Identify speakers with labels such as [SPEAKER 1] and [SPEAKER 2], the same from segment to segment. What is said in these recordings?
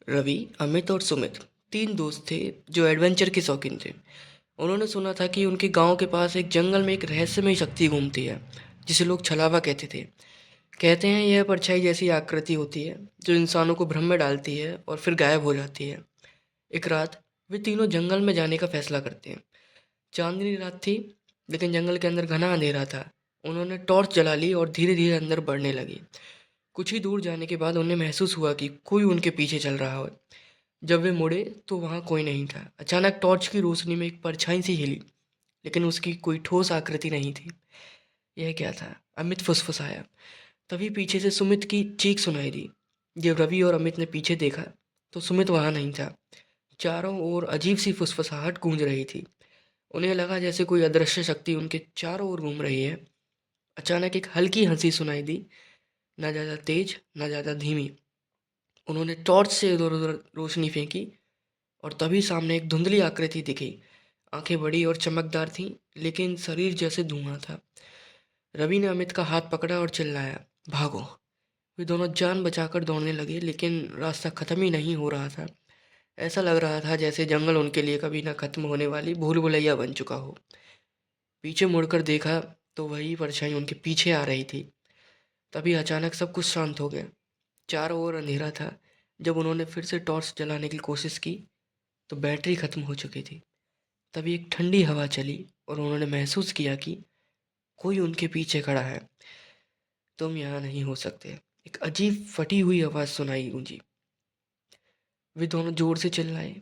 [SPEAKER 1] रवि, अमित और सुमित तीन दोस्त थे जो एडवेंचर के शौकीन थे। उन्होंने सुना था कि उनके गांव के पास एक जंगल में एक रहस्यमय शक्ति घूमती है जिसे लोग छलावा कहते थे। कहते हैं यह परछाई जैसी आकृति होती है जो इंसानों को भ्रम में डालती है और फिर गायब हो जाती है। एक रात वे तीनों जंगल में जाने का फैसला करते हैं। चांदनी रात थी, लेकिन जंगल के अंदर घना अंधेरा था। उन्होंने टॉर्च जला ली और धीरे धीरे अंदर बढ़ने लगी। कुछ ही दूर जाने के बाद उन्हें महसूस हुआ कि कोई उनके पीछे चल रहा हो। जब वे मुड़े तो वहाँ कोई नहीं था। अचानक टॉर्च की रोशनी में एक परछाई सी हिली, लेकिन उसकी कोई ठोस आकृति नहीं थी। यह क्या था? अमित फुसफुसाया। तभी पीछे से सुमित की चीख सुनाई दी। जब रवि और अमित ने पीछे देखा तो सुमित वहाँ नहीं था। चारों ओर अजीब सी फुसफुसाहट गूंज रही थी। उन्हें लगा जैसे कोई अदृश्य शक्ति उनके चारों ओर घूम रही है। अचानक एक हल्की हंसी सुनाई दी, ना ज़्यादा तेज ना ज़्यादा धीमी। उन्होंने टॉर्च से इधर उधर रोशनी फेंकी और तभी सामने एक धुंधली आकृति दिखी। आंखें बड़ी और चमकदार थीं, लेकिन शरीर जैसे धुआं था। रवि ने अमित का हाथ पकड़ा और चिल्लाया, भागो। वे दोनों जान बचाकर दौड़ने लगे, लेकिन रास्ता खत्म ही नहीं हो रहा था। ऐसा लग रहा था जैसे जंगल उनके लिए कभी ना खत्म होने वाली भूल भुलैया बन चुका हो। पीछे मुड़कर देखा तो वही परछाई उनके पीछे आ रही थी। तभी अचानक सब कुछ शांत हो गया। चारों ओर अंधेरा था। जब उन्होंने फिर से टॉर्च जलाने की कोशिश की तो बैटरी खत्म हो चुकी थी। तभी एक ठंडी हवा चली और उन्होंने महसूस किया कि कोई उनके पीछे खड़ा है। तुम यहाँ नहीं हो सकते, एक अजीब फटी हुई आवाज़ सुनाई गूंजी। वे दोनों जोर से चिल्लाए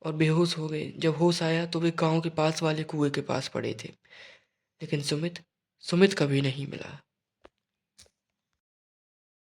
[SPEAKER 1] और बेहोश हो गए। जब होश आया तो वे गांव के पास वाले कुएं के पास पड़े थे, लेकिन सुमित सुमित कभी नहीं मिला।